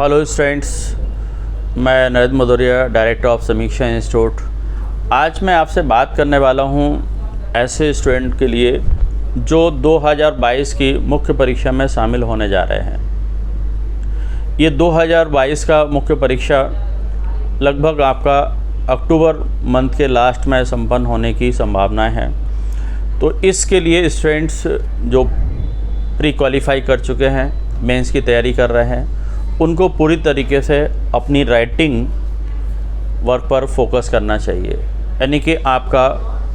Hello students, मैं Narendra Madhuria, director of समीक्षा institute. आज मैं आपसे बात करने वाला हूं ऐसे स्टूडेंट के लिए जो 2022 की मुख्य परीक्षा में शामिल होने जा रहे हैं। ये 2022 का मुख्य परीक्षा लगभग आपका अक्टूबर मंथ के लास्ट में संपन्न होने की संभावनाएं हैं। तो इसके लिए स्टूडेंट्स जो प्री क्वालिफाई कर चुके हैं, मेंस की तैयारी कर रहे हैं, उनको पूरी तरीके से अपनी राइटिंग वर्क पर फोकस करना चाहिए। यानी कि आपका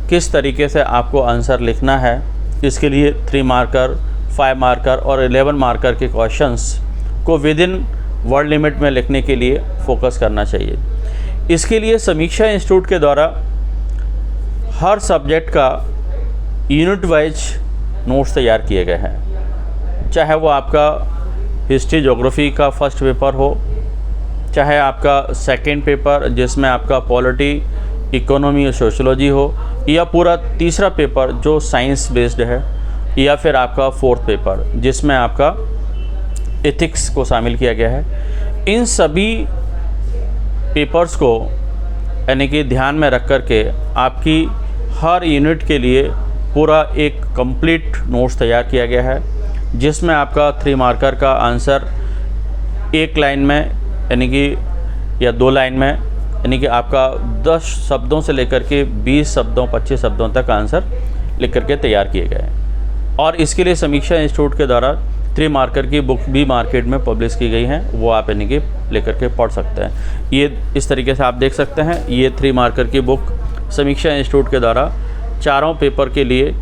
किस तरीके से आपको आंसर लिखना है, इसके लिए 3 मार्कर, 5 मार्कर और 11 मार्कर के क्वेश्चंस को विद इन वर्ड लिमिट में लिखने के लिए फोकस करना चाहिए। इसके लिए समीक्षा इंस्टीट्यूट के द्वारा हर सब्जेक्ट का यूनिट वाइज नोट्स तैयार किए गए हैं। चाहे वो आपका हिस्ट्री ज्योग्राफी का फर्स्ट पेपर हो, चाहे आपका सेकंड पेपर जिसमें आपका पॉलिटी, इकोनॉमी और सोशोलॉजी हो, या पूरा तीसरा पेपर जो साइंस बेस्ड है, या फिर आपका फोर्थ पेपर जिसमें आपका एथिक्स को शामिल किया गया है। इन सभी पेपर्स को यानी कि ध्यान में रख कर के आपकी हर यूनिट के लिए पूरा एक कंप्लीट नोट्स तैयार किया गया है, जिसमें आपका 3 मार्कर का आंसर एक लाइन में यानी कि या 2 लाइन में यानी कि आपका 10 शब्दों से लेकर के 20 शब्दों 25 शब्दों तक आंसर लिख करके तैयार किए गए हैं। और इसके लिए समीक्षा इंस्टीट्यूट के द्वारा 3 मार्कर की बुक भी मार्केट में पब्लिश की गई हैं, वो आप यानी कि लेकर के पढ़ सकते हैं। ये इस तरीके से आप देख सकते हैं, ये 3 मार्कर की बुक समीक्षा इंस्टीट्यूट के द्वारा चारों पेपर के लिए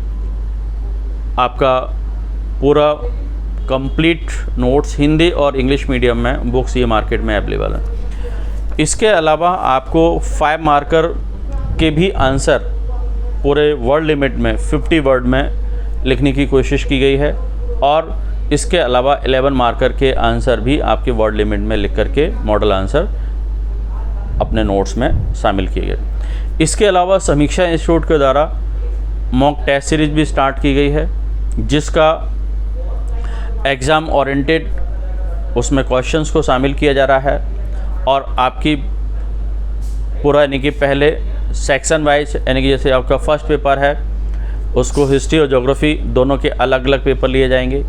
आपका पूरा कंप्लीट नोट्स हिंदी और इंग्लिश मीडियम में बुक्स ये मार्केट में अवेलेबल है। इसके अलावा आपको 5 मार्कर के भी आंसर पूरे वर्ड लिमिट में 50 वर्ड में लिखने की कोशिश की गई है, और इसके अलावा 11 मार्कर के आंसर भी आपके वर्ड लिमिट में लिख करके मॉडल आंसर अपने नोट्स में शामिल किए गए। इसके अलावा समीक्षा इंस्टीट्यूट के द्वारा मॉक टेस्ट सीरीज भी स्टार्ट की गई है, जिसका एग्ज़ाम ओरिएंटेड उसमें क्वेश्चंस को शामिल किया जा रहा है, और आपकी पूरा यानी कि पहले सेक्शन वाइज यानी कि जैसे आपका फर्स्ट पेपर है उसको हिस्ट्री और ज्योग्राफी दोनों के अलग अलग पेपर लिए जाएंगे।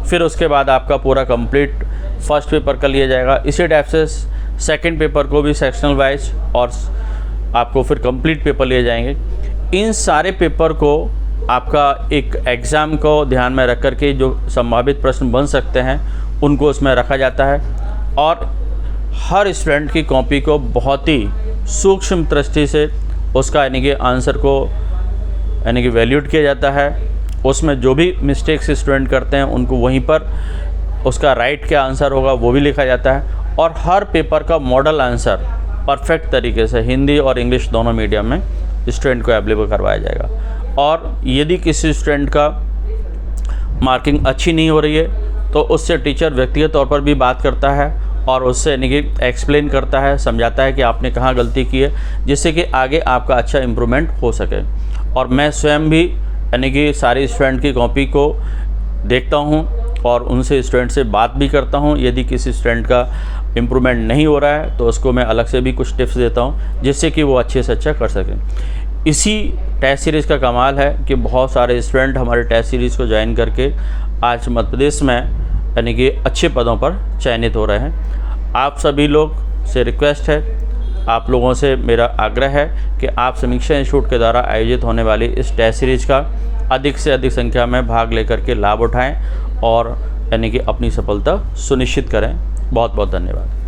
फिर उसके बाद आपका पूरा कंप्लीट फर्स्ट पेपर का लिया जाएगा। इसी टाइप से सेकंड पेपर को भी सेक्शनल वाइज और आपको फिर कंप्लीट पेपर लिए जाएंगे। इन सारे पेपर को आपका एक एग्ज़ाम को ध्यान में रख कर के जो संभावित प्रश्न बन सकते हैं उनको उसमें रखा जाता है, और हर स्टूडेंट की कॉपी को बहुत ही सूक्ष्म दृष्टि से उसका यानी कि आंसर को यानी कि वैल्यूड किया जाता है। उसमें जो भी मिस्टेक्स स्टूडेंट करते हैं उनको वहीं पर उसका राइट क्या आंसर होगा वो भी लिखा जाता है, और हर पेपर का मॉडल आंसर परफेक्ट तरीके से हिंदी और इंग्लिश दोनों मीडियम में स्टूडेंट को अवेलेबल करवाया जाएगा। और यदि किसी स्टूडेंट का मार्किंग अच्छी नहीं हो रही है तो उससे टीचर व्यक्तिगत तौर पर भी बात करता है और उससे यानी कि एक्सप्लेन करता है, समझाता है कि आपने कहाँ गलती की है, जिससे कि आगे आपका अच्छा इम्प्रूवमेंट हो सके। और मैं स्वयं भी यानी कि सारे स्टूडेंट की कॉपी को देखता हूँ और उनसे स्टूडेंट से बात भी करता हूँ। यदि किसी स्टूडेंट का इम्प्रूवमेंट नहीं हो रहा है तो उसको मैं अलग से भी कुछ टिप्स देता हूँ, जिससे कि वो अच्छे से अच्छा कर सकें। इसी टेस्ट सीरीज़ का कमाल है कि बहुत सारे स्टूडेंट हमारे टेस्ट सीरीज़ को ज्वाइन करके आज मध्य प्रदेश में यानी कि अच्छे पदों पर चयनित हो रहे हैं। आप सभी लोग से रिक्वेस्ट है, आप लोगों से मेरा आग्रह है कि आप समीक्षा इंस्टीट्यूट के द्वारा आयोजित होने वाली इस टेस्ट सीरीज़ का अधिक से अधिक संख्या में भाग लेकर के लाभ उठाएं और यानी कि अपनी सफलता सुनिश्चित करें। बहुत बहुत धन्यवाद।